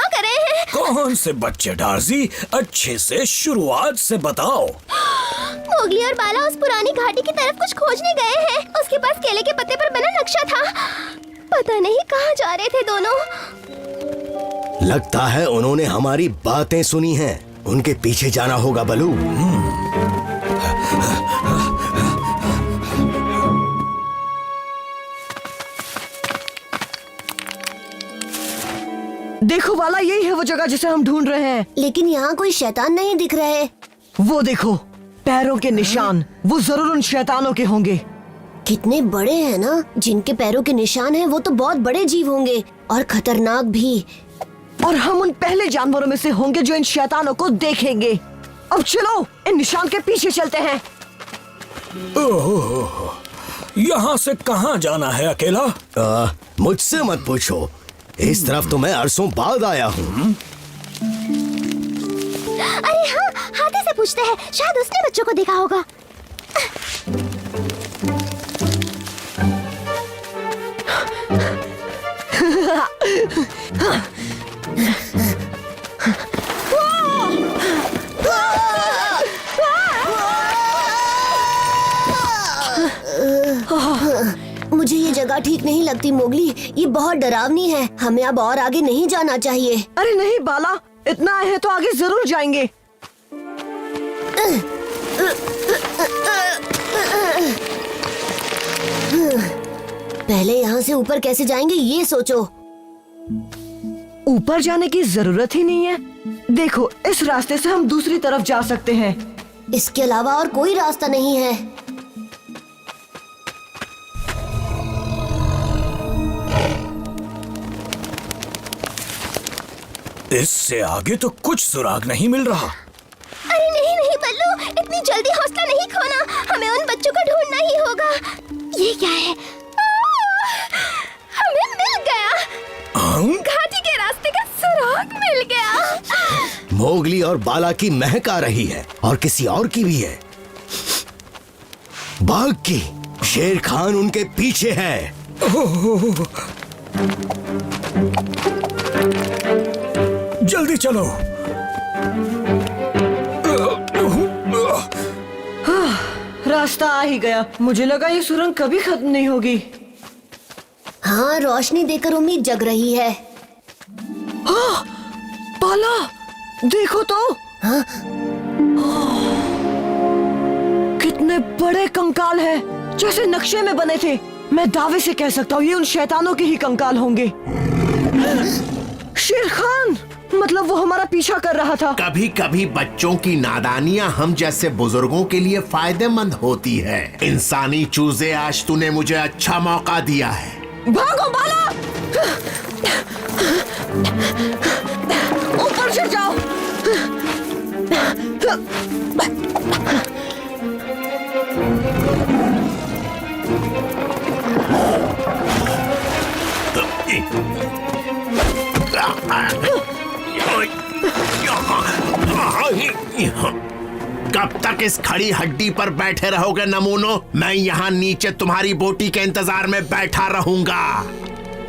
क्या कर रहे हैं? कौन से बच्चे डार्जी, अच्छे से शुरुआत से बताओ। मोगली और बाला उस पुरानी घाटी की तरफ कुछ खोजने गए हैं। उसके पास केले के पत्ते पर बना नक्शा था। पता नहीं कहाँ जा रहे थे दोनों। लगता है उन्होंने हमारी बातें सुनी हैं। उनके पीछे जाना होगा बलू। देखो वाला, यही है वो जगह जिसे हम ढूंढ रहे हैं। लेकिन यहाँ कोई शैतान नहीं दिख रहे। वो देखो, पैरों के निशान। वो जरूर उन शैतानों के होंगे। कितने बड़े हैं ना। जिनके पैरों के निशान हैं वो तो बहुत बड़े जीव होंगे और खतरनाक भी। और हम उन पहले जानवरों में से होंगे जो इन शैतानों को देखेंगे। अब चलो इन निशान के पीछे चलते हैं। ओह, यहाँ से कहाँ जाना है अकेला? मुझसे मत पूछो, इस तरफ तो मैं अरसों बाद आया हूँ। अरे हाँ, हाथी से पूछते हैं, शायद उसने बच्चों को देखा होगा। मुझे ये जगह ठीक नहीं लगती मोगली, ये बहुत डरावनी है। हमें अब और आगे नहीं जाना चाहिए। अरे नहीं बाला, इतना आए हैं तो आगे जरूर जाएंगे। पहले यहाँ से ऊपर कैसे जाएंगे ये सोचो। ऊपर जाने की जरूरत ही नहीं है। देखो, इस रास्ते से हम दूसरी तरफ जा सकते हैं। इसके अलावा और कोई रास्ता नहीं है। इससे आगे तो कुछ सुराग नहीं मिल रहा। अरे नहीं नहीं बल्लू, इतनी जल्दी हौसला नहीं खोना। हमें उन बच्चों को ढूंढना ही होगा। ये क्या है? हमें मिल गया। घाटी के रास्ते का सुराग मिल गया। मोगली और बाला की महक आ रही है और किसी और की भी है। बाघ की। शेर खान उनके पीछे है। जल्दी चलो। रास्ता आ ही गया। मुझे लगा ये सुरंग कभी खत्म नहीं होगी। हाँ, रोशनी देकर उम्मीद जग रही है। बाला, देखो तो। हाँ? कितने बड़े कंकाल हैं, जैसे नक्शे में बने थे। मैं दावे से कह सकता हूँ ये उन शैतानों के ही कंकाल होंगे। शेर खान, मतलब वो हमारा पीछा कर रहा था। कभी कभी बच्चों की नादानियां हम जैसे बुजुर्गों के लिए फायदेमंद होती है। इंसानी चूजे, आज तूने मुझे अच्छा मौका दिया है। भागो बाला, ऊपर से जाओ। कब तक इस खड़ी हड्डी पर बैठे रहोगे नमूनों? मैं यहाँ नीचे तुम्हारी बोटी के इंतजार में बैठा रहूंगा।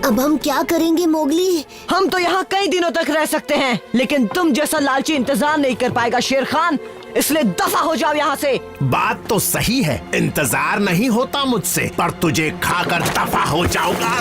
अब हम क्या करेंगे मोगली? हम तो यहाँ कई दिनों तक रह सकते हैं, लेकिन तुम जैसा लालची इंतजार नहीं कर पाएगा शेर खान। इसलिए दफा हो जाओ यहाँ से। बात तो सही है, इंतजार नहीं होता मुझसे, पर तुझे खाकर दफा हो जाऊंगा।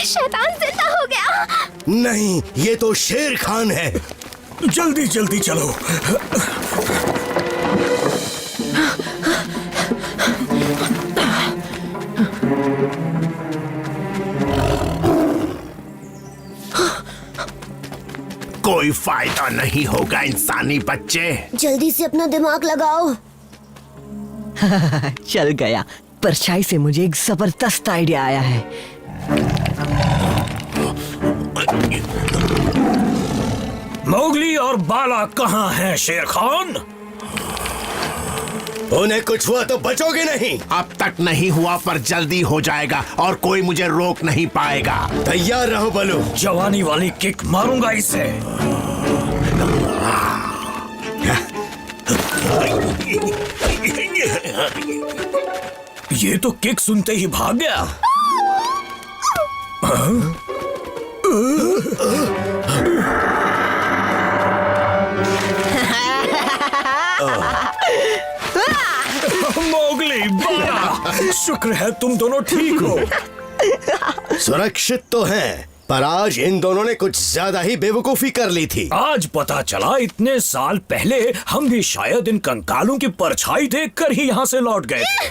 शैतान जिंदा हो गया। नहीं, ये तो शेर खान है। जल्दी जल्दी चलो। कोई फायदा नहीं होगा इंसानी बच्चे। जल्दी से अपना दिमाग लगाओ। चल गया। परछाई से मुझे एक जबरदस्त आइडिया आया है। मोगली और बाला कहाँ हैं शेर खान? उन्हें कुछ हुआ तो बचोगे नहीं। अब तक नहीं हुआ पर जल्दी हो जाएगा और कोई मुझे रोक नहीं पाएगा। तैयार रहो बलू। जवानी वाली किक मारूंगा इसे। ये तो किक सुनते ही भाग गया। मोगली, बाला, शुक्र है तुम दोनों ठीक हो। सुरक्षित तो हैं, पर आज इन दोनों ने कुछ ज्यादा ही बेवकूफी कर ली थी। आज पता चला इतने साल पहले हम भी शायद इन कंकालों की परछाई देखकर ही यहाँ से लौट गए थे।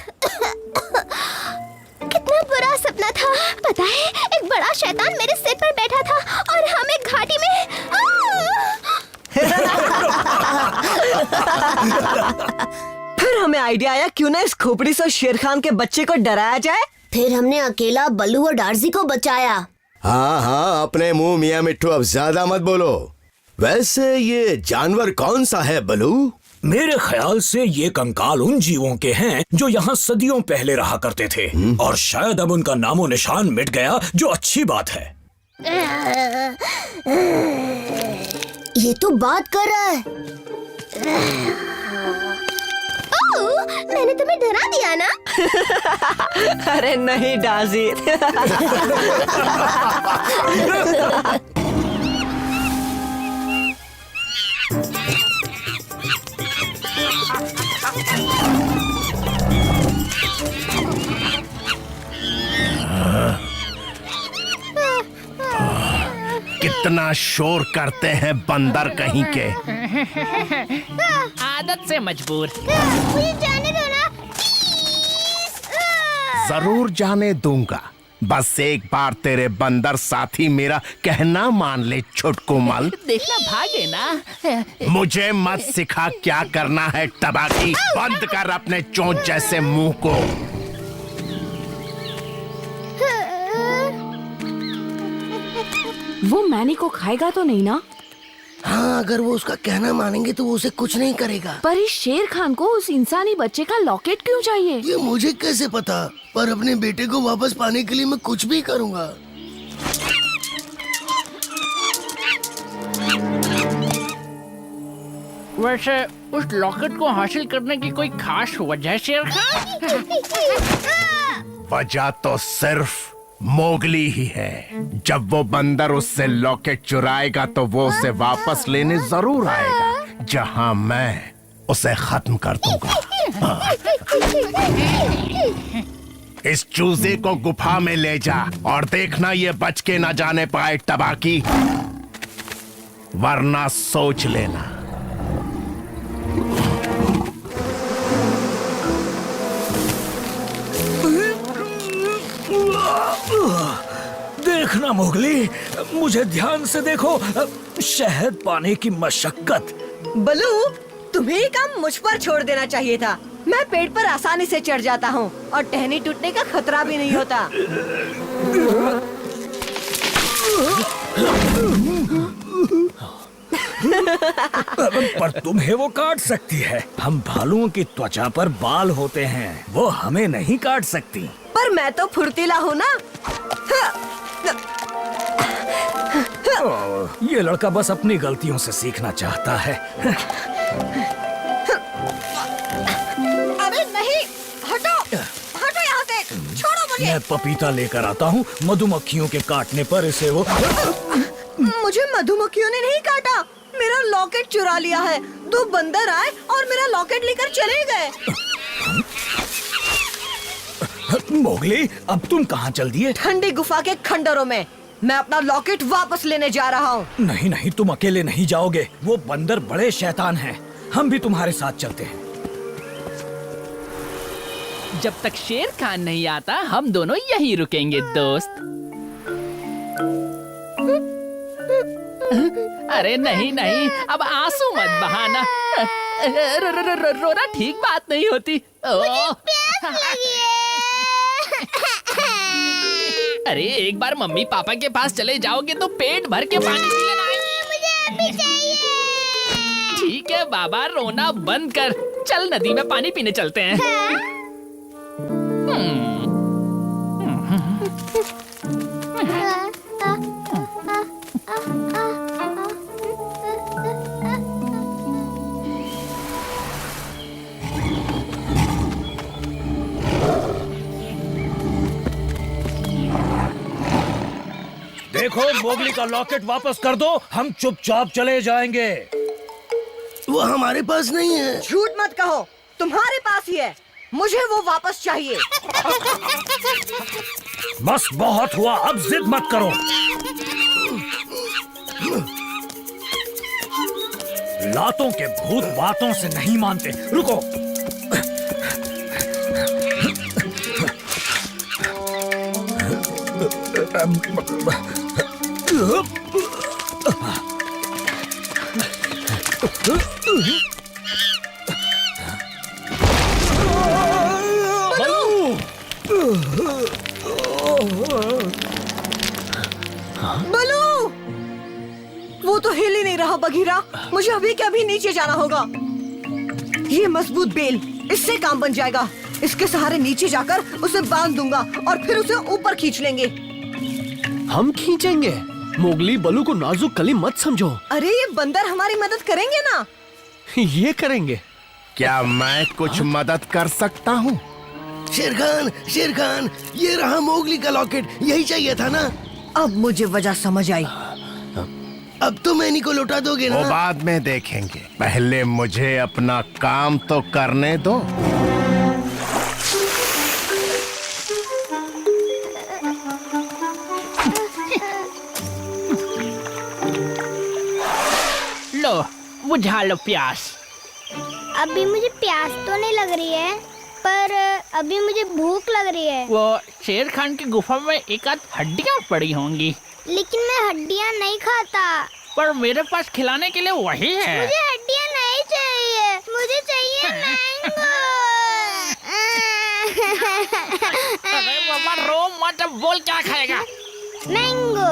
कितना बुरा सपना था। पता है, एक बड़ा शैतान मेरे सिर पर बैठा था और हम एक घाटी में। फिर हमें आइडिया आया, क्यों ना इस खोपड़ी से शेर खान के बच्चे को डराया जाए। फिर हमने अकेला बल्लू और डार्जी को बचाया। हाँ हाँ, अपने मुंह मियाँ मिट्ठू अब ज्यादा मत बोलो। वैसे ये जानवर कौन सा है बलू? मेरे ख्याल से ये कंकाल उन जीवों के हैं जो यहाँ सदियों पहले रहा करते थे और शायद अब उनका नामो निशान मिट गया, जो अच्छी बात है। ये तो बात कर रहा है। ओह, मैंने तुम्हें डरा दिया ना। अरे नहीं डाजी। कितना शोर करते हैं बंदर कहीं के। आदत से मजबूर। मुझे जाने दो ना। जरूर जाने दूंगा, बस एक बार तेरे बंदर साथी मेरा कहना मान ले छुटकू मल। देखना भागे ना। मुझे मत सिखा क्या करना है टबाकी। बंद कर अपने चोंच जैसे मुंह को। वो मैनी को खाएगा तो नहीं ना? हाँ, अगर वो उसका कहना मानेंगे तो वो उसे कुछ नहीं करेगा। पर इस शेर खान को उस इंसानी बच्चे का लॉकेट क्यों चाहिए? ये मुझे कैसे पता, पर अपने बेटे को वापस पाने के लिए मैं कुछ भी करूँगा। वैसे उस लॉकेट को हासिल करने की कोई खास वजह शेर खान? वजह तो सिर्फ मोगली ही है। जब वो बंदर उससे लॉकेट चुराएगा तो वो उसे वापस लेने जरूर आएगा, जहां मैं उसे खत्म कर दूंगा। इस चूजे को गुफा में ले जा और देखना ये बच के न जाने पाए टबाकी, वरना सोच लेना। देखना मोगली, मुझे ध्यान से देखो। शहद पाने की मशक्कत। बलू, तुम्हें ये काम मुझ पर छोड़ देना चाहिए था। मैं पेड़ पर आसानी से चढ़ जाता हूँ और टहनी टूटने का खतरा भी नहीं होता। पर तुम्हें वो काट सकती है। हम भालुओं की त्वचा पर बाल होते हैं, वो हमें नहीं काट सकती। पर मैं तो फुर्तीला हूँ ना। ये लड़का बस अपनी गलतियों से सीखना चाहता है। अरे नहीं, हटो, हटो यहाँ से, छोड़ो मुझे। मैं पपीता लेकर आता हूँ। मधुमक्खियों के काटने पर इसे वो। मुझे मधुमक्खियों ने नहीं काटा, मेरा लॉकेट चुरा लिया है। दो बंदर आए और मेरा लॉकेट लेकर चले गए। मोगली, अब तुम कहाँ चल दिए? ठंडी गुफा के खंडरों में। मैं अपना लॉकेट वापस लेने जा रहा हूँ। नहीं नहीं, तुम अकेले नहीं जाओगे। वो बंदर बड़े शैतान हैं। हम भी तुम्हारे साथ चलते हैं। जब तक शेर खान नहीं आता हम दोनों यहीं रुकेंगे दोस्त। अरे नहीं नहीं, अब आंसू मत बहाना। रोना ठीक बात नहीं होती। अरे एक बार मम्मी पापा के पास चले जाओगे तो पेट भर के पानी पी लेना। मुझे अभी चाहिए। ठीक है बाबा, रोना बंद कर, चल नदी में पानी पीने चलते हैं। देखो, मोगली का लॉकेट वापस कर दो, हम चुपचाप चले जाएंगे। वो हमारे पास नहीं है। झूठ मत कहो, तुम्हारे पास ही है। मुझे वो वापस चाहिए। बस बहुत हुआ, अब जिद मत करो। लातों के भूत बातों से नहीं मानते। रुको। बलू, वो तो हिल ही नहीं रहा बघीरा। मुझे अभी के अभी नीचे जाना होगा। ये मजबूत बेल, इससे काम बन जाएगा। इसके सहारे नीचे जाकर उसे बांध दूंगा और फिर उसे ऊपर खींच लेंगे। हम खींचेंगे? मोगली, बलू को नाजुक कली मत समझो। अरे ये बंदर हमारी मदद करेंगे ना? ये करेंगे। क्या मैं कुछ मदद कर सकता हूँ? शेर खान, ये रहा मोगली का लॉकेट। यही चाहिए था ना? अब मुझे वजह समझ आई। अब तो मैनी को लौटा दोगे वो ना? बाद में देखेंगे, पहले मुझे अपना काम तो करने दो। लो, बुझा लो प्यास। अभी मुझे प्यास तो नहीं लग रही है, पर अभी मुझे भूख लग रही है। वो शेर खान की गुफा में एक आध हड्डियाँ पड़ी होंगी। लेकिन मैं हड्डियाँ नहीं खाता। पर मेरे पास खिलाने के लिए वही है। मुझे हड्डियाँ नहीं चाहिए, मुझे चाहिए मैंगो। अरे बाबा, रो मत, बोल क्या खाएगा? मैंगो।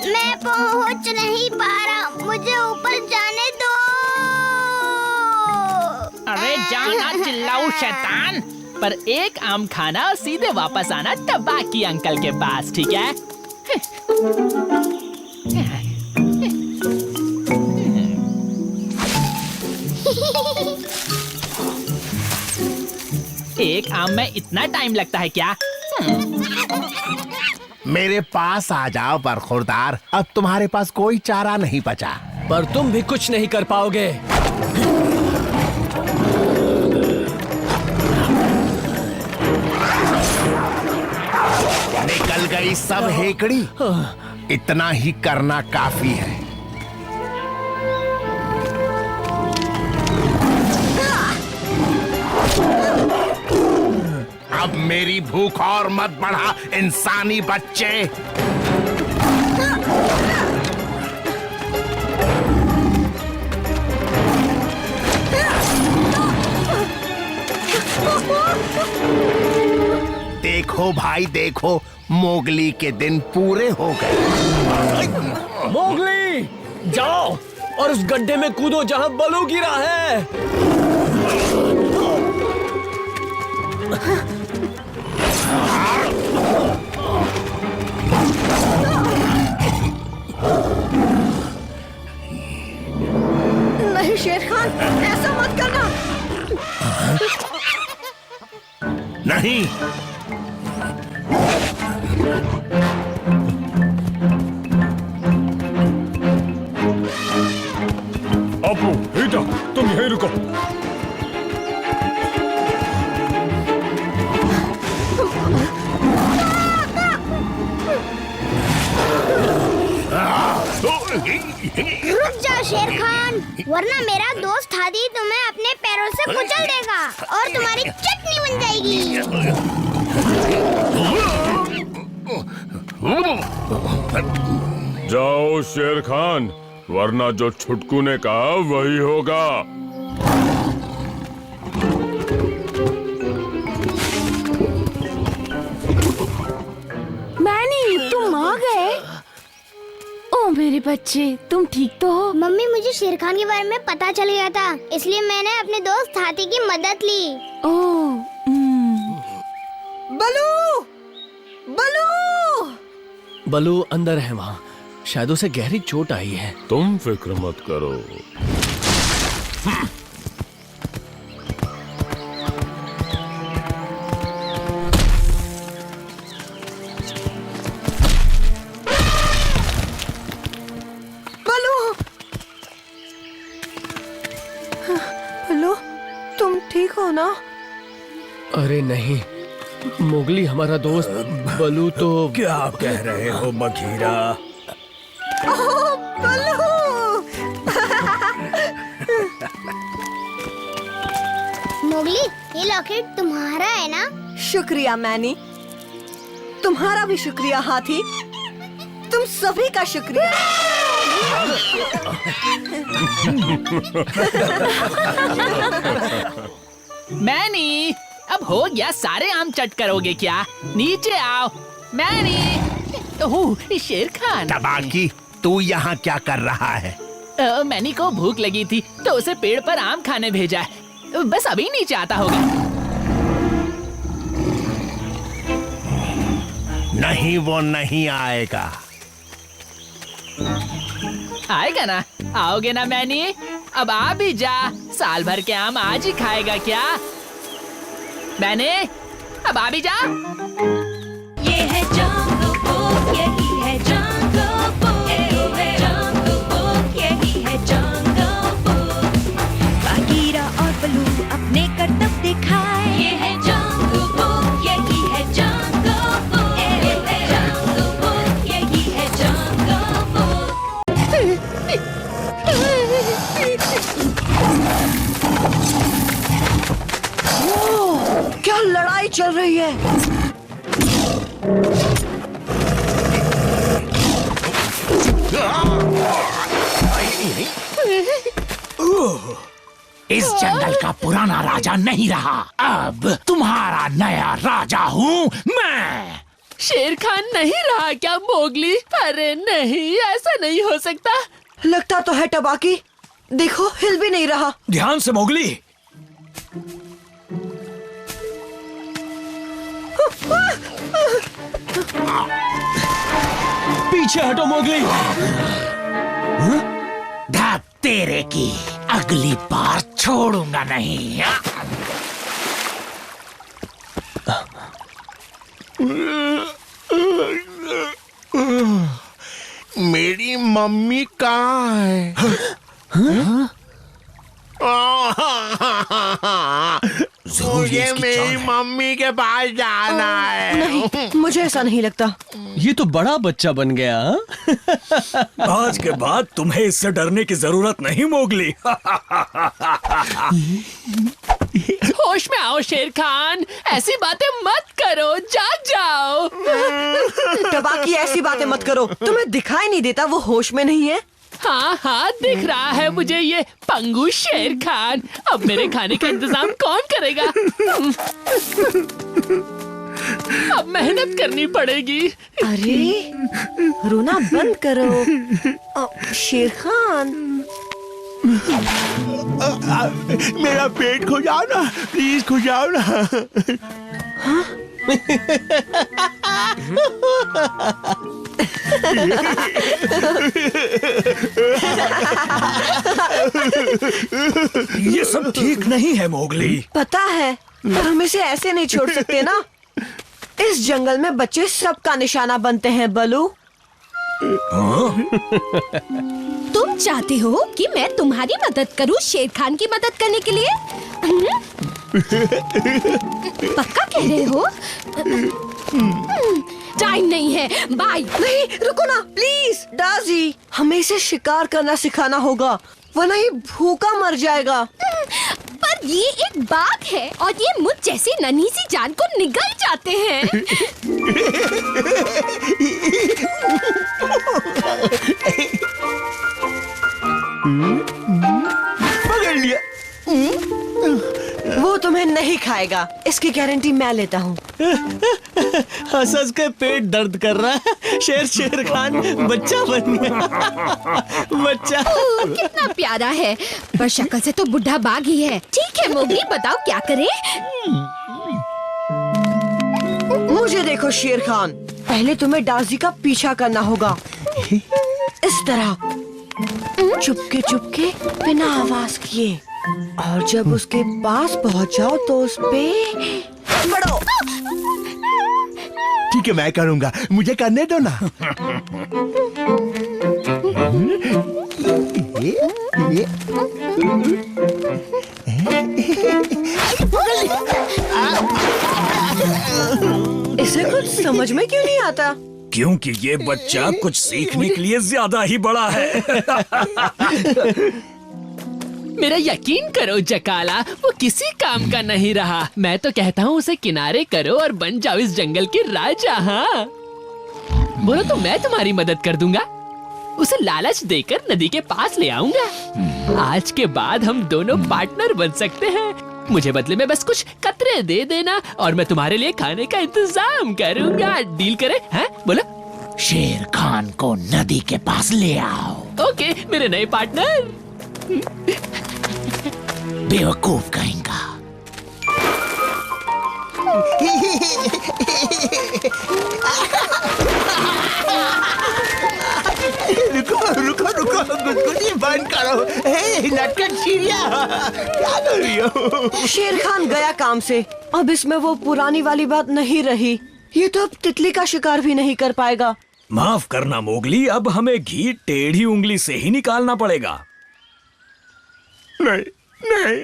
मैं पहुंच नहीं पा रहा, मुझे ऊपर जाने दो। अरे जाना चिल्लाऊ शैतान, पर एक आम खाना और सीधे वापस आना तबाकी अंकल के पास, ठीक है? एक आम में इतना टाइम लगता है क्या? मेरे पास आ जाओ बरखुरदार, अब तुम्हारे पास कोई चारा नहीं बचा। पर तुम भी कुछ नहीं कर पाओगे। निकल गई सब हेकड़ी। इतना ही करना काफी है। अब मेरी भूख और मत बढ़ा इंसानी बच्चे। देखो भाई देखो, मोगली के दिन पूरे हो गए। मोगली, जाओ और उस गड्ढे में कूदो जहां बलू गिरा है। नहीं शेर खान, ऐसा मत करना। नहीं, अपू, बेटा, तुम यहीं रुको। रुक जा शेर खान, वरना मेरा दोस्त हादी तुम्हें अपने पैरों से कुचल देगा और तुम्हारी चटनी बन जाएगी। जाओ शेर खान, वरना जो छुटकू ने कहा वही होगा। मैनी, तुम आ गए? ओ मेरे बच्चे, तुम ठीक तो हो? मम्मी, मुझे शेर खान के बारे में पता चल गया था, इसलिए मैंने अपने दोस्त हाथी की मदद ली। ओह, बलू, बलू, बलू अंदर है वहाँ। शायद उसे गहरी चोट आई है। तुम फिक्र मत करो। बलू, बलू, तुम ठीक हो ना? अरे नहीं मोगली, हमारा दोस्त बलू तो। क्या कह रहे हो बघीरा? मोगली, ये लॉकेट तुम्हारा है ना? शुक्रिया मैनी, तुम्हारा भी शुक्रिया हाथी, तुम सभी का शुक्रिया। मैनी, अब हो गया, सारे आम चट करोगे क्या? नीचे आओ। मैनी। ओह, शेर खान। तबाकी, तू यहाँ क्या कर रहा है? मैनी को भूख लगी थी तो उसे पेड़ पर आम खाने भेजा है। बस अभी नीचे आता होगा। नहीं, वो नहीं आएगा। आएगा ना? आओगे ना मैनी? अब आ भी जा। साल भर के आम आज ही खाएगा क्या? मैंने अब आ भी जा। ये है जंगल बुक, यही है जंगल बुक, जंगल बुक, यही है जंगल बुक। बागीरा और बलू अपने करतब दिखाए। ये है जंगल बुक, यही है जंगल बुक, जंगल बुक, यही है जंगल बुक। क्या लड़ाई चल रही है? इस जंगल का पुराना राजा नहीं रहा, अब तुम्हारा नया राजा हूँ मैं। शेर खान नहीं रहा क्या मोगली? अरे नहीं, ऐसा नहीं हो सकता। लगता तो है टबाकी, देखो हिल भी नहीं रहा। ध्यान से मोगली। पीछे हटो मोगली। धप तेरे की, अगली बार छोड़ूंगा नहीं। मेरी मम्मी कहाँ है? मुझे मेरी मम्मी के पास जाना है। नहीं, मुझे ऐसा नहीं लगता। ये तो बड़ा बच्चा बन गया। आज के बाद तुम्हें इससे डरने की जरूरत नहीं मोगली। होश में आओ शेर खान, ऐसी बातें मत करो, जाग जाओ। टबाकी, ऐसी बातें मत करो, तुम्हें दिखाई नहीं देता वो होश में नहीं है? हाँ हाँ, दिख रहा है मुझे ये पंगु शेर खान। अब मेरे खाने का इंतजाम कौन करेगा? अब मेहनत करनी पड़ेगी। अरे रोना बंद करो शेर खान। मेरा पेट खुजाओ ना, प्लीज खुजाओ ना। हाँ? ये सब ठीक नहीं है मोगली। पता है, पर हम इसे ऐसे नहीं छोड़ सकते ना। इस जंगल में बच्चे सबका निशाना बनते हैं बलू। तुम चाहते हो कि मैं तुम्हारी मदद करूं शेर खान की मदद करने के लिए? पक्का कह रहे हो? टाइम नहीं है, बाय। नहीं, रुको ना प्लीज। दाजी, हमें इसे शिकार करना सिखाना होगा, वरना ये भूखा मर जाएगा। पर ये एक बाघ है और ये मुझ जैसी नन्ही सी जान को निगल जाते हैं। खाएगा। इसकी गारंटी मैं लेता हूँ। हंस हंस के पेट दर्द कर रहा है। शेर खान बच्चा बन गया। बच्चा कितना प्यारा है, पर शक्ल से तो बुढ़ा बाघ ही है। ठीक है मोगली, बताओ क्या करें? मुझे देखो शेर खान, पहले तुम्हें डार्जी का पीछा करना होगा, इस तरह चुपके चुपके बिना आवाज किए, और जब उसके पास पहुंच जाओ तो उस पे पड़ो। ठीक है, मैं करूंगा, मुझे करने दो ना। इसे कुछ समझ में क्यों नहीं आता? क्योंकि ये बच्चा कुछ सीखने के लिए ज्यादा ही बड़ा है। मेरा यकीन करो जकाला, वो किसी काम का नहीं रहा। मैं तो कहता हूँ उसे किनारे करो और बन जाओ इस जंगल के राजा। हाँ बोलो तो मैं तुम्हारी मदद कर दूंगा। उसे लालच देकर नदी के पास ले आऊंगा। आज के बाद हम दोनों पार्टनर बन सकते हैं। मुझे बदले में बस कुछ कतरे दे देना और मैं तुम्हारे लिए खाने का इंतजाम करूंगा। डील करें? हैं? बोलो। शेर खान को नदी के पास ले आओ। ओके मेरे नए पार्टनर। बेवकूफ कहेंगा। रुको गुदगुदी बंद करो। नटखट चिड़िया, क्या कर रही हो? शेर खान गया काम से, अब इसमें वो पुरानी वाली बात नहीं रही। ये तो अब तितली का शिकार भी नहीं कर पाएगा। माफ करना मोगली, अब हमें घी टेढ़ी उंगली से ही निकालना पड़ेगा। नहीं,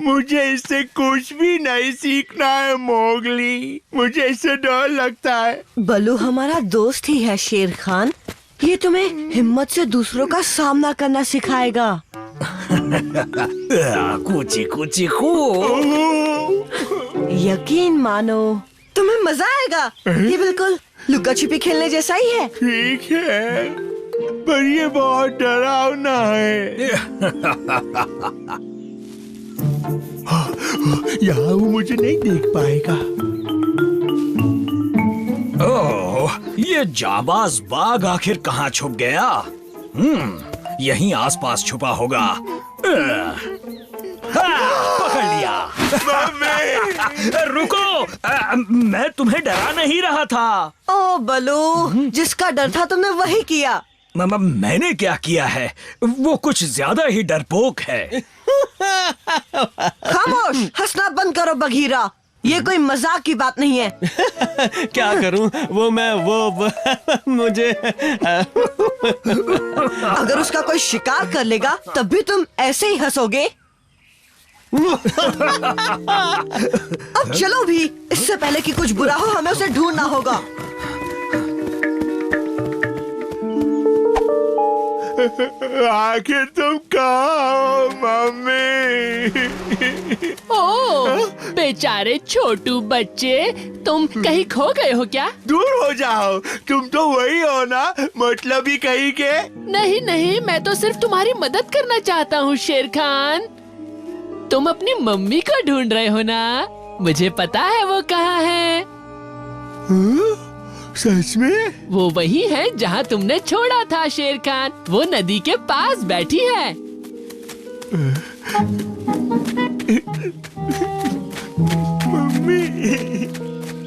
मुझे इससे कुछ भी नहीं सीखना है मोगली। मुझे इससे डर लगता है। बलू हमारा दोस्त ही है शेर खान, ये तुम्हें हिम्मत से दूसरों का सामना करना सिखाएगा। कूची कूची कू। यकीन मानो तुम्हें मजा आएगा। ये बिल्कुल लुका छिपी खेलने जैसा ही है। ठीक है, पर ये बहुत डरावना है। यहाँ वो मुझे नहीं देख पाएगा। ओह, ये जाबाज बाघ आखिर कहाँ छुप गया? यहीं आसपास छुपा होगा। पकड़ लिया। रुको, मैं तुम्हें डरा नहीं रहा था। ओ बलू, जिसका डर था तुमने वही किया। मैंने क्या किया है? वो कुछ ज्यादा ही डरपोक है। खामोश, हंसना बंद करो बघीरा, ये कोई मजाक की बात नहीं है। क्या करूं? मुझे अगर उसका कोई शिकार कर लेगा तब भी तुम ऐसे ही हंसोगे। अब चलो भी, इससे पहले कि कुछ बुरा हो हमें उसे ढूंढना होगा। आखिर तुम कहाँ हो मम्मी? ओह बेचारे छोटू बच्चे, तुम कहीं खो गए हो क्या? दूर हो जाओ, तुम तो वही हो ना, मतलब ही कहीं के। नहीं, मैं तो सिर्फ तुम्हारी मदद करना चाहता हूँ शेर खान। तुम अपनी मम्मी को ढूंढ रहे हो ना? मुझे पता है वो कहाँ है। सच में? वो वही है जहाँ तुमने छोड़ा था शेर खान। वो नदी के पास बैठी है। मम्मी,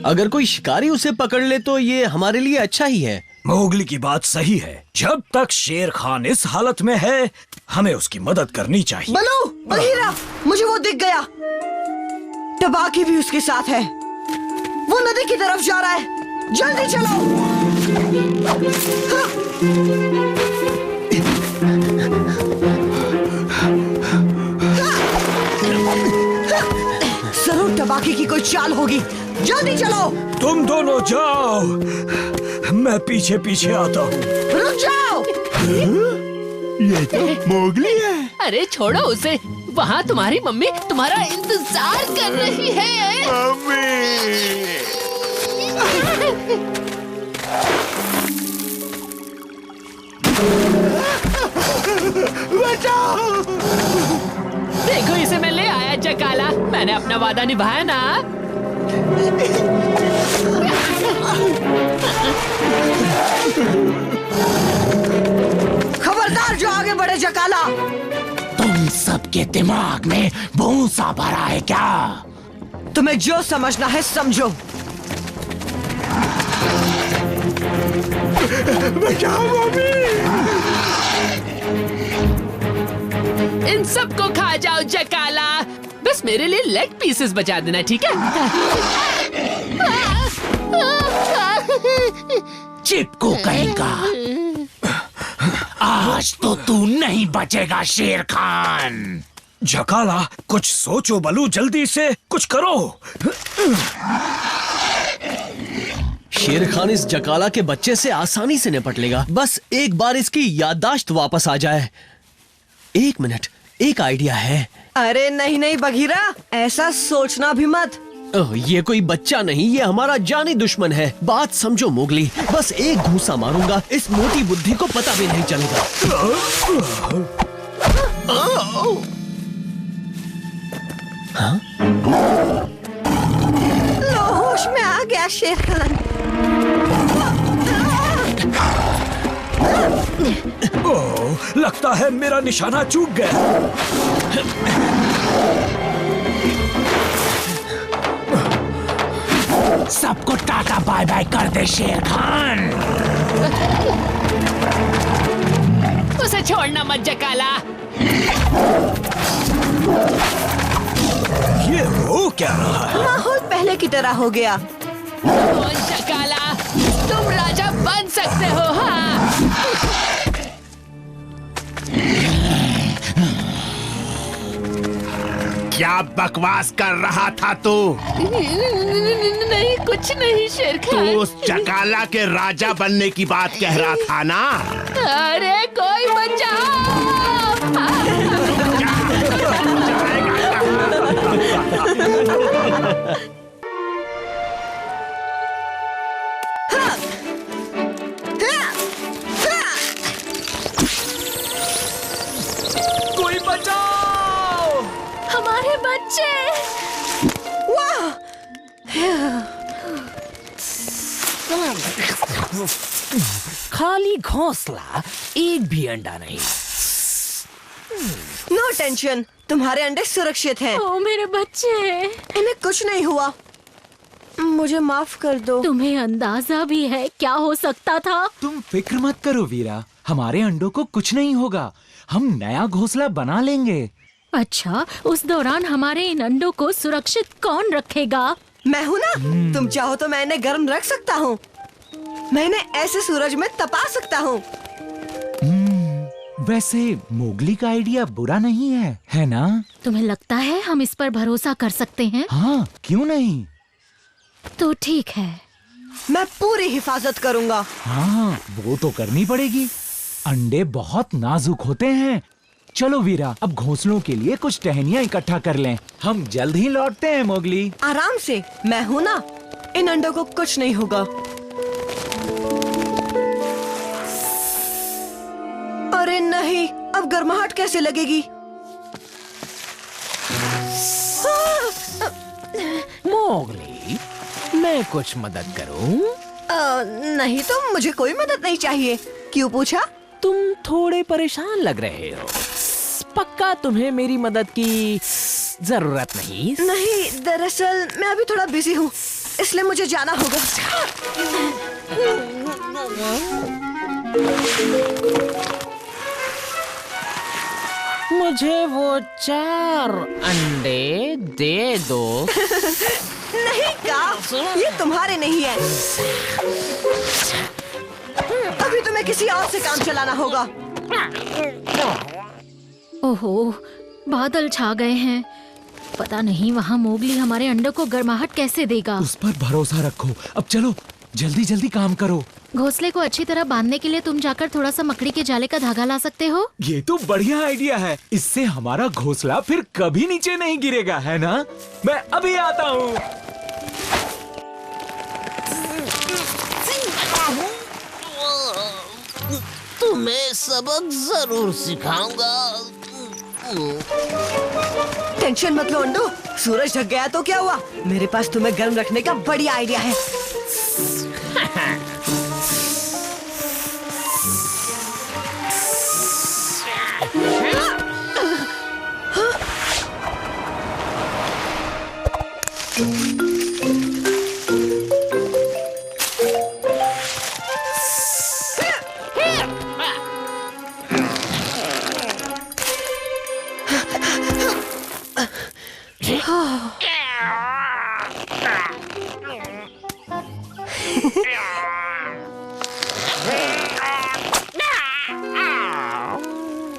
अगर कोई शिकारी उसे पकड़ ले तो ये हमारे लिए अच्छा ही है। मोगली की बात सही है। जब तक शेर खान इस हालत में है, हमें उसकी मदद करनी चाहिए। बलू, बघीरा, मुझे वो दिख गया। टबाकी भी उसके साथ है। वो नदी की तरफ जा रहा है। जल्दी चलो। हाँ। जरूर टबाकी की कोई चाल होगी। जल्दी चलो। तुम दोनों जाओ, मैं पीछे पीछे आता हूँ। रुक जाओ। ये तो मोगली है। अरे छोड़ो उसे, वहाँ तुम्हारी मम्मी तुम्हारा इंतजार कर रही है। मम्मी, बचाओ! देखो इसे मैं ले आया जकाला, मैंने अपना वादा निभाया ना। खबरदार जो आगे बढ़े जकाला। तुम सबके दिमाग में भूसा भरा है क्या? तुम्हें जो समझना है समझो। इन सबको खा जाओ जकाला, बस मेरे लिए लेग पीसेस बचा देना, ठीक है? चिपको कहेगा, आज तो तू नहीं बचेगा शेर खान। झकाला, कुछ सोचो बलू, जल्दी से कुछ करो। शेर खान इस जकाला के बच्चे से आसानी से निपट लेगा, बस एक बार इसकी याददाश्त वापस आ जाए। एक मिनट, एक आइडिया है। अरे नहीं नहीं बघीरा, ऐसा सोचना भी मत। ओह, ये कोई बच्चा नहीं, ये हमारा जानी दुश्मन है। बात समझो मोगली, बस एक घूसा मारूंगा, इस मोटी बुद्धि को पता भी नहीं चलेगा। हाँ? लो, होश में आ गया शेर खान। ओह, लगता है मेरा निशाना चूक गया। सबको टाटा बाय बाय कर दे शेर खान। उसे छोड़ना मत जकाला। ये हो क्या रहा है? माहौल पहले की तरह हो गया। ओ जकाला, तुम राजा बन सकते हो। हाँ, क्या बकवास कर रहा था तू? नहीं, कुछ नहीं शेर तू खान। उस जकाला के राजा बनने की बात कह रहा था ना? अरे कोई बचाओ। कोई बचाओ! हमारे बच्चे। वाह! खाली घोंसला, एक भी अंडा नहीं। नो टेंशन, तुम्हारे अंडे सुरक्षित हैं। ओ मेरे बच्चे, इन्हें कुछ नहीं हुआ। मुझे माफ कर दो। तुम्हें अंदाजा भी है क्या हो सकता था? तुम फिक्र मत करो वीरा, हमारे अंडों को कुछ नहीं होगा। हम नया घोंसला बना लेंगे। अच्छा, उस दौरान हमारे इन अंडों को सुरक्षित कौन रखेगा? मैं हूँ ना। तुम चाहो तो मैं इन्हें गर्म रख सकता हूँ। मैं इन्हें ऐसे सूरज में तपा सकता हूँ। वैसे मोगली का आइडिया बुरा नहीं है ना? तुम्हें लगता है हम इस पर भरोसा कर सकते हैं? हाँ, क्यों नहीं? तो ठीक है, मैं पूरी हिफाजत करूँगा। हाँ, वो तो करनी पड़ेगी। अंडे बहुत नाजुक होते हैं। चलो वीरा, अब घोंसलों के लिए कुछ टहनियाँ इकट्ठा कर लें। हम जल्द ही लौटते हैं मोगली। आराम से, मैं हूँ ना। इन अंडों को कुछ नहीं होगा। अरे नहीं, अब गर्माहट कैसे लगेगी? मोगली, मैं कुछ मदद करूं? नहीं तो मुझे कोई मदद नहीं चाहिए। क्यों पूछा? तुम थोड़े परेशान लग रहे हो। पक्का तुम्हें मेरी मदद की जरूरत नहीं? नहीं, दरअसल मैं अभी थोड़ा बिजी हूँ, इसलिए मुझे जाना होगा। मुझे वो 4 अंडे दे दो। नहीं का, ये तुम्हारे नहीं है। अभी तुम्हें किसी और से काम चलाना होगा। ओहो, बादल छा गए हैं। पता नहीं वहाँ मोगली हमारे अंडों को गर्माहट कैसे देगा। उस पर भरोसा रखो। अब चलो, जल्दी जल्दी काम करो। घोंसले को अच्छी तरह बांधने के लिए तुम जाकर थोड़ा सा मकड़ी के जाले का धागा ला सकते हो। ये तो बढ़िया आइडिया है। इससे हमारा घोंसला फिर कभी नीचे नहीं गिरेगा, है ना? मैं अभी आता हूँ। तुम्हें सबक जरूर सिखाऊंगा। टेंशन मत लो अंडो, सूरज ढक गया तो क्या हुआ, मेरे पास तुम्हें गर्म रखने का बढ़िया आइडिया है।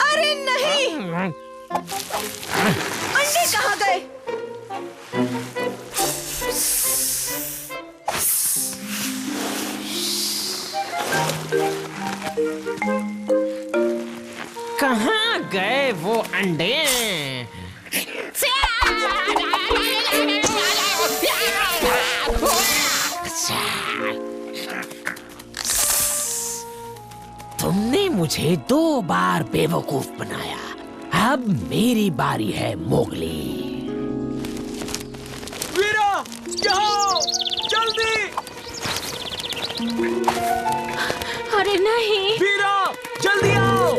अरे नहीं, अंडे कहाँ गए? कहाँ गए वो अंडे? तुमने मुझे 2 बार बेवकूफ बनाया, अब मेरी बारी है मोगली। वीरा, यहाँ जल्दी! अरे नहीं, वीरा, जल्दी आओ!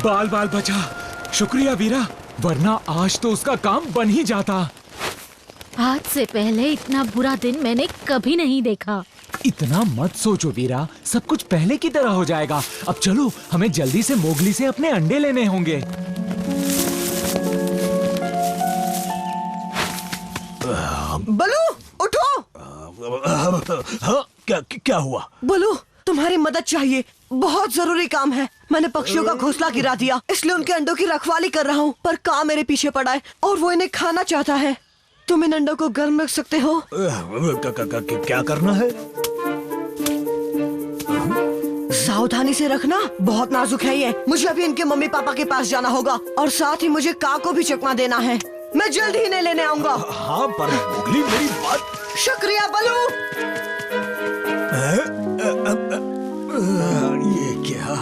बाल बाल बचा, शुक्रिया वीरा, वरना आज तो उसका काम बन ही जाता। आज से पहले इतना बुरा दिन मैंने कभी नहीं देखा। इतना मत सोचो वीरा, सब कुछ पहले की तरह हो जाएगा। अब चलो, हमें जल्दी से मोगली से अपने अंडे लेने होंगे। बलू उठो। हाँ, क्या हुआ? बलू, तुम्हारी मदद चाहिए, बहुत जरूरी काम है। मैंने पक्षियों का घोंसला गिरा दिया, इसलिए उनके अंडों की रखवाली कर रहा हूँ, पर कां मेरे पीछे पड़ा है और वो इन्हें खाना चाहता है। तुम इन अंडों को गर्म रख सकते हो? क्या करना है? सावधानी से रखना, बहुत नाजुक है ये। मुझे अभी इनके मम्मी पापा के पास जाना होगा और साथ ही मुझे कां को भी चकमा देना है। मैं जल्द ही इन्हें लेने आऊंगा। हाँ, पर मोगली मेरी बात। शुक्रिया बलू। ये क्या?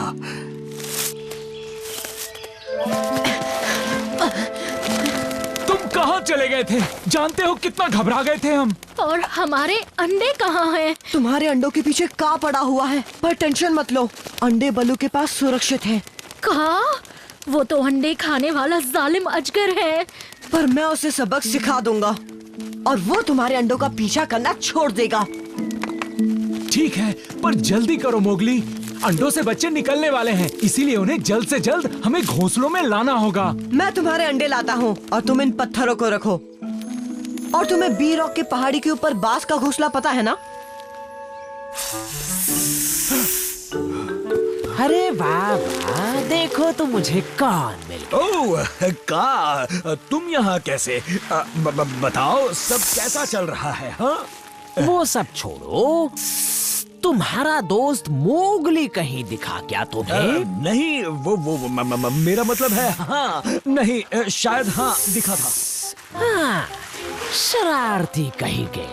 तुम कहाँ चले गए थे? जानते हो कितना घबरा गए थे हम। और हमारे अंडे कहाँ हैं? तुम्हारे अंडों के पीछे कां पड़ा हुआ है, पर टेंशन मत लो, अंडे बलू के पास सुरक्षित हैं। कहाँ? वो तो अंडे खाने वाला जालिम अजगर है। पर मैं उसे सबक सिखा दूंगा और वो तुम्हारे अंडों का पीछा करना छोड़ देगा। ठीक है, पर जल्दी करो मोगली, अंडों से बच्चे निकलने वाले हैं, इसीलिए उन्हें जल्द से जल्द हमें घोंसलों में लाना होगा। मैं तुम्हारे अंडे लाता हूँ और तुम इन पत्थरों को रखो। और तुम्हें बी रॉक के पहाड़ी के ऊपर बांस का घोंसला पता है ना? अरे वाह वाह, देखो तो मुझे कौन मिल। ओह, का तुम यहाँ कैसे? बताओ, सब कैसा चल रहा है? हाँ, वो सब छोड़ो, तुम्हारा दोस्त मोगली कहीं दिखा क्या तुम्हें? नहीं, वो मेरा मतलब है, हाँ, नहीं, शायद हाँ दिखा था। हाँ, शरारती कहीं के।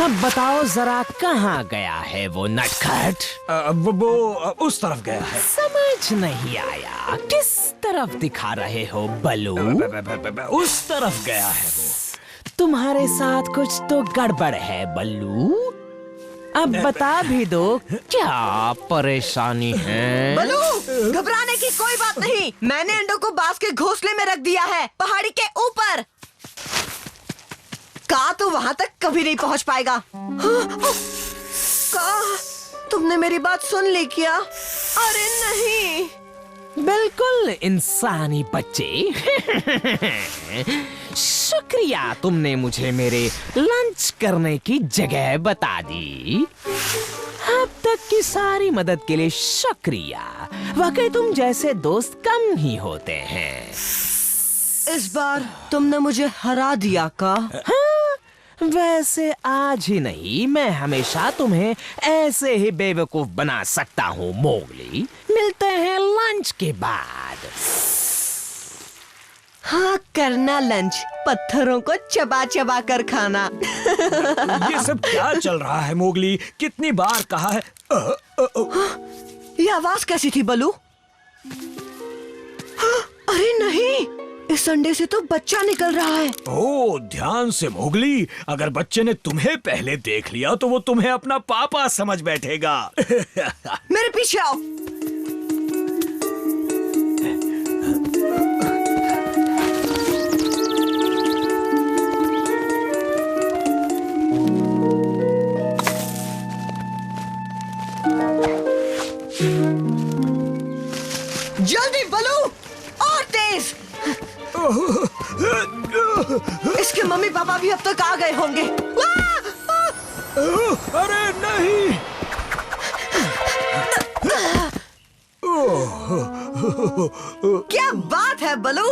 अब बताओ जरा, कहाँ गया है वो नटखट? वो उस तरफ गया है। समझ नहीं आया, किस तरफ दिखा रहे हो बलू? उस तरफ गया है वो। तुम्हारे साथ कुछ तो गड़बड़ है बल्लू, अब बता भी दो, क्या परेशानी है? बलू, घबराने की कोई बात नहीं, मैंने अंडों को बांस के घोंसले में रख दिया है, पहाड़ी के ऊपर। का तो वहाँ तक कभी नहीं पहुँच पाएगा। का, तुमने मेरी बात सुन ली क्या? अरे नहीं। बिल्कुल इंसानी बच्चे। शुक्रिया, तुमने मुझे मेरे लंच करने की जगह बता दी। अब तक की सारी मदद के लिए शुक्रिया। वाकई तुम जैसे दोस्त कम ही होते हैं। इस बार तुमने मुझे हरा दिया का? हाँ, वैसे आज ही नहीं, मैं हमेशा तुम्हें ऐसे ही बेवकूफ बना सकता हूँ मोगली। मिलते हैं लंच के बाद। हाँ, करना लंच, पत्थरों को चबा चबा कर खाना। ये सब क्या चल रहा है मोगली? कितनी बार कहा है। ये आवाज कैसी थी बलू? अरे नहीं, इस अंडे से तो बच्चा निकल रहा है। ओ, ध्यान से मोगली, अगर बच्चे ने तुम्हें पहले देख लिया तो वो तुम्हें अपना पापा समझ बैठेगा। मेरे पीछे आओ। जल्दी बलू, और तेज। इसके मम्मी पापा भी अब तक आ गए होंगे। अरे नहीं। क्या बात है बलू,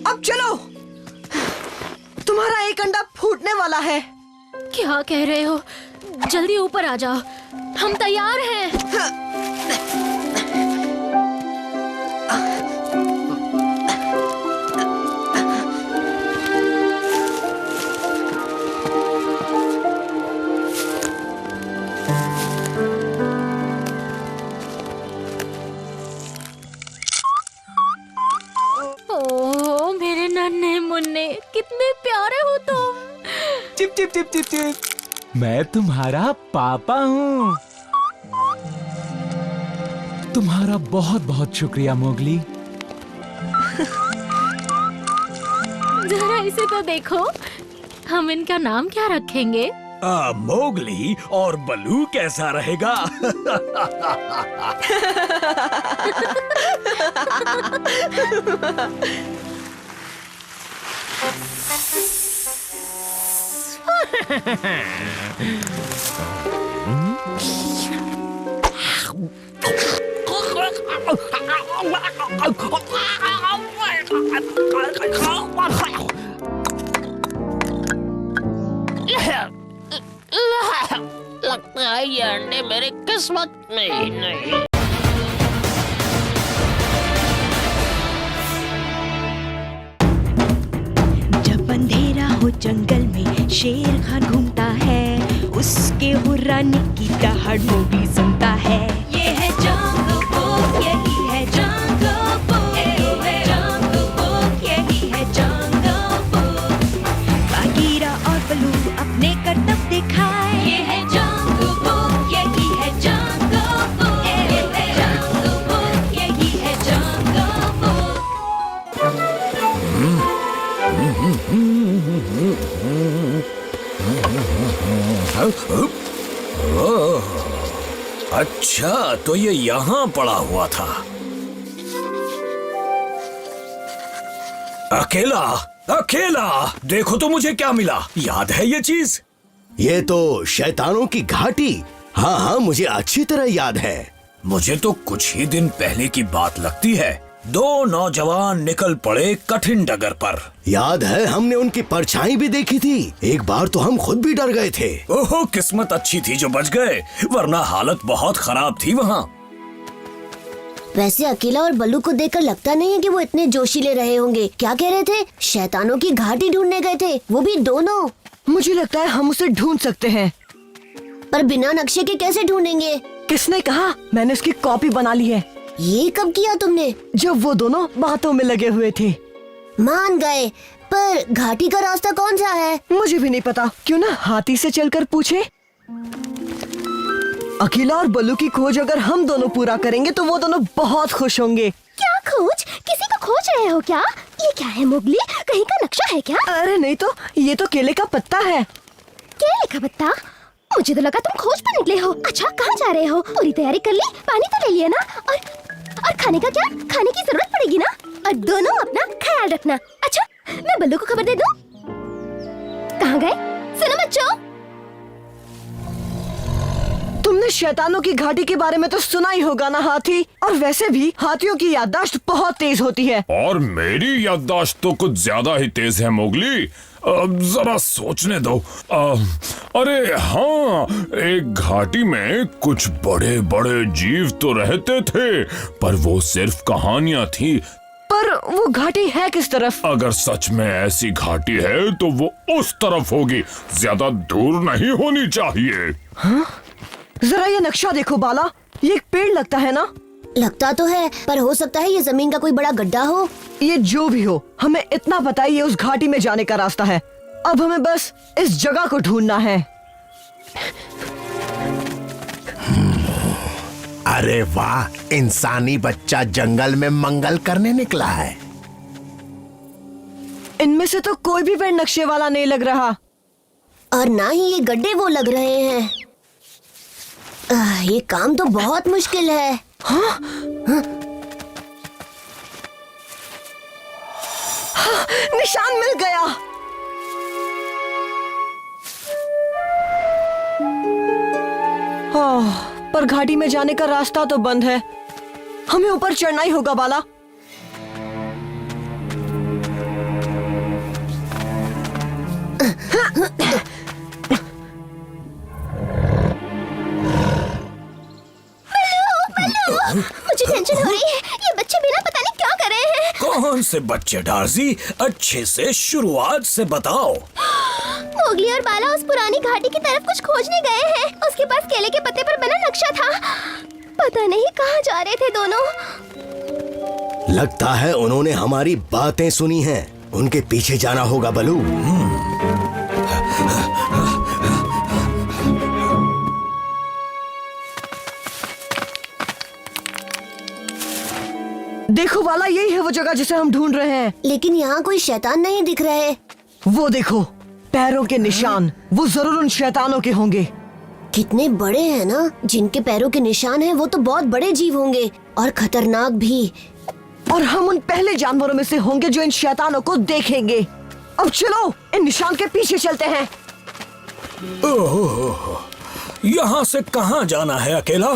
अब चलो, तुम्हारा एक अंडा फूटने वाला है। क्या कह रहे हो? जल्दी ऊपर आ जाओ, हम तैयार हैं। ओह मेरे नन्हे मुन्ने, कितने प्यारे हो तुम। Chip chip chip chip chip. मैं तुम्हारा पापा हूँ। तुम्हारा बहुत बहुत शुक्रिया मोगली। जरा इसे तो देखो, हम इनका नाम क्या रखेंगे? मोगली और बलू कैसा रहेगा? लगता है ये अंडे मेरे किस्मत में ही नहीं। जब अंधेरा हो जंगल में शेर खान घूमता है, उसके हुर्राने की दहाड़ मोगली सुनता है। ये है जंगल बुक, यही है जंगल बुक, यही है जंगल बुक, यही है जंगल बुक। बागीरा और बलू अपने करतब दिखाए। ये है जंगल बुक, यही है जंगल बुक, यही है जंगल बुक, यही है जंगल बुक। अच्छा, तो ये यहाँ पड़ा हुआ था। अकेला अकेला, देखो तो मुझे क्या मिला। याद है ये चीज? ये तो शैतानों की घाटी। हाँ हाँ, मुझे अच्छी तरह याद है। मुझे तो कुछ ही दिन पहले की बात लगती है। दो नौजवान निकल पड़े कठिन डगर पर। याद है, हमने उनकी परछाई भी देखी थी। एक बार तो हम खुद भी डर गए थे। ओहो, किस्मत अच्छी थी जो बच गए, वरना हालत बहुत खराब थी वहाँ। वैसे अकेला और बल्लू को देखकर लगता नहीं है कि वो इतने जोशीले रहे होंगे। क्या कह रहे थे? शैतानों की घाटी ढूंढने गए थे, वो भी दोनों। मुझे लगता है हम उसे ढूंढ सकते हैं, पर बिना नक्शे के कैसे ढूंढेंगे? किसने कहा? मैंने उसकी कॉपी बना ली है। ये कब किया तुमने? जब वो दोनों बातों में लगे हुए थे। मान गए, पर घाटी का रास्ता कौन सा है? मुझे भी नहीं पता। क्यों ना हाथी से चलकर पूछे। अकेला और बल्लू की खोज अगर हम दोनों पूरा करेंगे तो वो दोनों बहुत खुश होंगे। क्या खोज? किसी को खोज रहे हो क्या? ये क्या है मोगली? कहीं का नक्शा है क्या? अरे नहीं तो, ये तो केले का पत्ता है। केले का पत्ता? मुझे तो लगा तुम खोज पर निकले हो। अच्छा, कहाँ जा रहे हो? पूरी तैयारी कर ली? पानी तो ले लिया ना? और खाने का क्या? खाने की जरूरत पड़ेगी ना? और दोनों अपना ख्याल रखना। अच्छा, मैं बल्लू को खबर दे दूं? कहाँ गए? सुनो बच्चों, तुमने शैतानों की घाटी के बारे में तो सुना ही होगा ना हाथी। और वैसे भी हाथियों की याददाश्त बहुत तेज होती है। और मेरी याददाश्त तो कुछ ज्यादा ही तेज है मोगली। जरा सोचने दो। अरे हाँ, एक घाटी में कुछ बड़े बड़े जीव तो रहते थे, पर वो सिर्फ कहानियां थी। पर पर वो घाटी है किस तरफ? अगर सच में ऐसी घाटी है तो वो उस तरफ होगी, ज्यादा दूर नहीं होनी चाहिए। हाँ? जरा ये नक्शा देखो बाला, ये एक पेड़ लगता है ना? लगता तो है, पर हो सकता है ये जमीन का कोई बड़ा गड्ढा हो। ये जो भी हो, हमें इतना पता है ये उस घाटी में जाने का रास्ता है। अब हमें बस इस जगह को ढूंढना है। अरे वाह, इंसानी बच्चा जंगल में मंगल करने निकला है। इनमें से तो कोई भी पेड़ नक्शे वाला नहीं लग रहा, और ना ही ये गड्ढे वो लग रहे हैं। ये काम तो बहुत मुश्किल है। हाँ? हाँ, निशान मिल गया। पर घाटी में जाने का रास्ता तो बंद है। हमें ऊपर चढ़ना ही होगा बाला। मुझे टेंशन हो रही है, ये बच्चे बिना पता नहीं क्या कर रहे हैं। कौन से बच्चे डार्जी? अच्छे से शुरुआत से बताओ। मोगली और बाला उस पुरानी घाटी की तरफ कुछ खोजने गए हैं। उसके पास केले के पत्ते पर बना नक्शा था। पता नहीं कहाँ जा रहे थे दोनों। लगता है उन्होंने हमारी बातें सुनी हैं। उनके पीछे जाना होगा बलू। देखो बाला, यही है वो जगह जिसे हम ढूंढ रहे हैं। लेकिन यहाँ कोई शैतान नहीं दिख रहे। वो देखो, पैरों के निशान, वो जरूर उन शैतानों के होंगे। कितने बड़े हैं ना, जिनके पैरों के निशान हैं वो तो बहुत बड़े जीव होंगे और खतरनाक भी। और हम उन पहले जानवरों में से होंगे जो इन शैतानों को देखेंगे। अब चलो इन निशान के पीछे चलते हैं। ओह, यहाँ से कहाँ जाना है अकेला?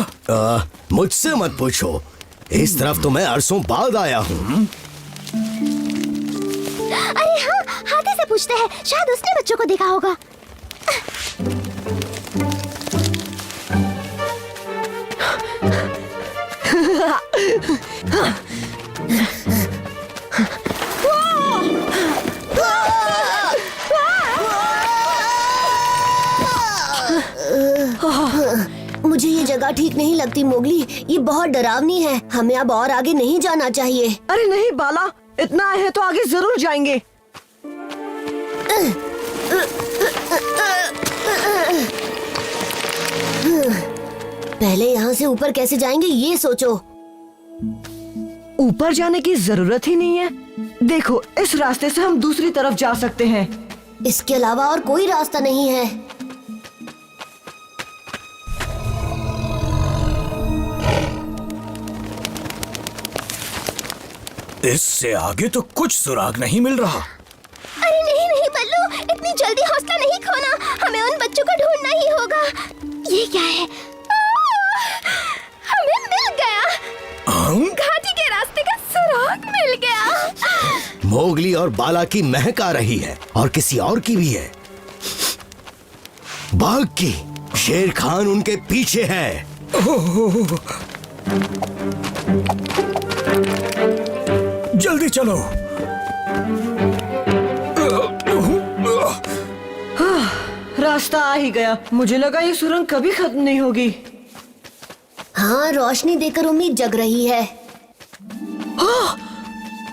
मुझसे मत पूछो, इस तरफ तो मैं अरसों बाद आया हूँ। अरे हाँ, हाथी से पूछते हैं, शायद उसने बच्चों को देखा होगा। मुझे ये जगह ठीक नहीं लगती मोगली, ये बहुत डरावनी है। हमें अब और आगे नहीं जाना चाहिए। अरे नहीं बाला, इतना आए हैं तो आगे जरूर जाएंगे। पहले यहाँ से ऊपर कैसे जाएंगे ये सोचो। ऊपर जाने की जरूरत ही नहीं है। देखो, इस रास्ते से हम दूसरी तरफ जा सकते हैं। इसके अलावा और कोई रास्ता नहीं है। इससे आगे तो कुछ सुराग नहीं मिल रहा। अरे नहीं नहीं बल्लू, इतनी जल्दी हौसला नहीं खोना। हमें उन बच्चों को ढूंढना ही होगा। ये क्या है? हमें मिल गया। घाटी के रास्ते का सुराग मिल गया। मोगली और बाला की महक आ रही है और किसी और की भी है। बाघ की। शेर खान उनके पीछे है। जल्दी चलो। रास्ता आ ही गया। मुझे लगा ये सुरंग कभी खत्म नहीं होगी। हाँ, रोशनी देकर उम्मीद जग रही है। हाँ,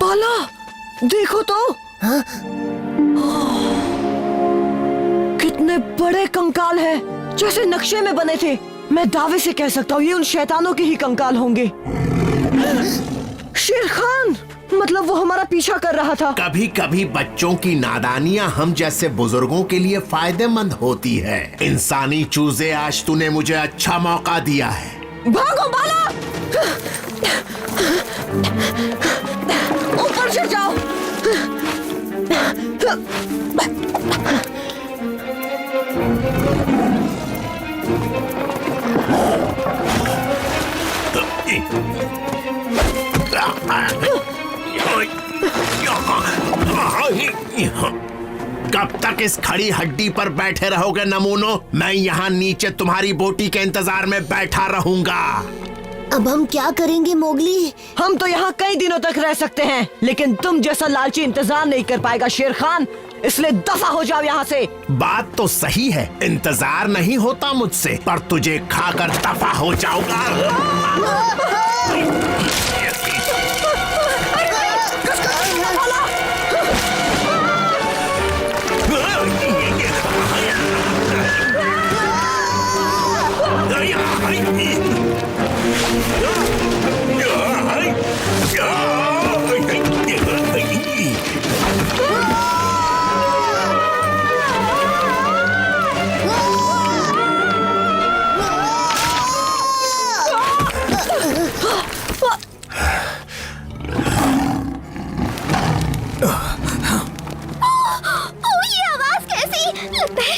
बाला देखो तो। हाँ? कितने बड़े कंकाल हैं, जैसे नक्शे में बने थे। मैं दावे से कह सकता हूँ ये उन शैतानों के ही कंकाल होंगे। शेर खान, मतलब वो हमारा पीछा कर रहा था। कभी कभी बच्चों की नादानियां हम जैसे बुजुर्गों के लिए फायदेमंद होती है। इंसानी चूजे, आज तूने मुझे अच्छा मौका दिया है। भागो बाला, ऊपर चढ़ जाओ। कब तक इस खड़ी हड्डी पर बैठे रहोगे नमूनों? मैं यहाँ नीचे तुम्हारी बोटी के इंतजार में बैठा रहूंगा। अब हम क्या करेंगे मोगली? हम तो यहाँ कई दिनों तक रह सकते हैं, लेकिन तुम जैसा लालची इंतजार नहीं कर पाएगा शेर खान, इसलिए दफा हो जाओ यहाँ से। बात तो सही है, इंतजार नहीं होता मुझसे, पर तुझे खाकर दफा हो जाऊंगा।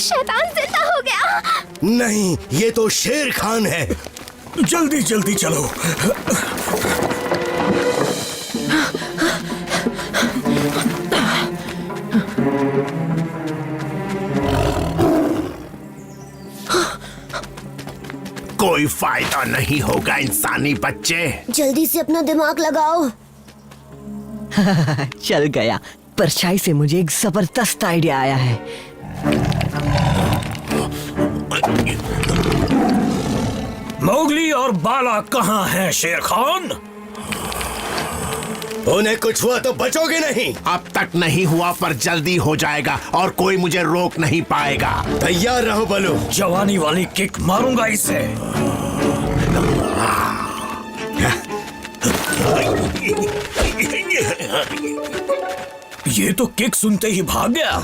शैतान जिंदा हो गया। नहीं, ये तो शेर खान है। जल्दी जल्दी चलो। कोई फायदा नहीं होगा इंसानी बच्चे। जल्दी से अपना दिमाग लगाओ। चल गया, परछाई से मुझे एक जबरदस्त आइडिया आया है। मोगली और बाला कहाँ हैं शेर खान? उन्हें कुछ हुआ तो बचोगे नहीं। अब तक नहीं हुआ, पर जल्दी हो जाएगा और कोई मुझे रोक नहीं पाएगा। तैयार रहो बलू। जवानी वाली किक मारूंगा इसे। ये तो किक सुनते ही भाग गया।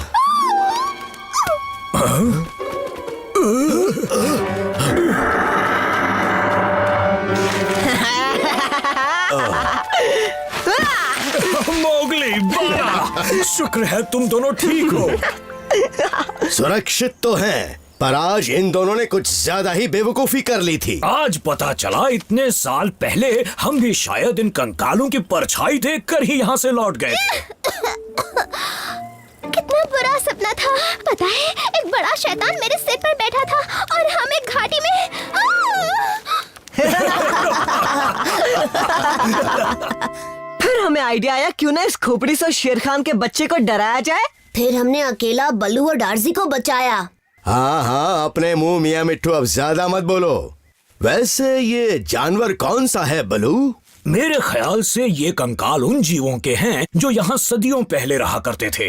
मोगली, बाला, शुक्र है तुम दोनों ठीक हो। सुरक्षित तो हैं, पर आज इन दोनों ने कुछ ज्यादा ही बेवकूफी कर ली थी। आज पता चला इतने साल पहले हम भी शायद इन कंकालों की परछाई देखकर ही यहाँ से लौट गए थे। कितना बुरा सपना था। पता है, एक बड़ा शैतान मेरे सिर पर बैठा था और हम एक घाटी में। फिर हमें आइडिया आया, क्यों ना इस खोपड़ी से शेर खान के बच्चे को डराया जाए। फिर हमने अकेला बल्लू और डार्जी को बचाया। हाँ हाँ, अपने मुंह मियाँ मिट्ठू अब ज्यादा मत बोलो। वैसे ये जानवर कौन सा है बलू? मेरे ख्याल से ये कंकाल उन जीवों के हैं जो यहाँ सदियों पहले रहा करते थे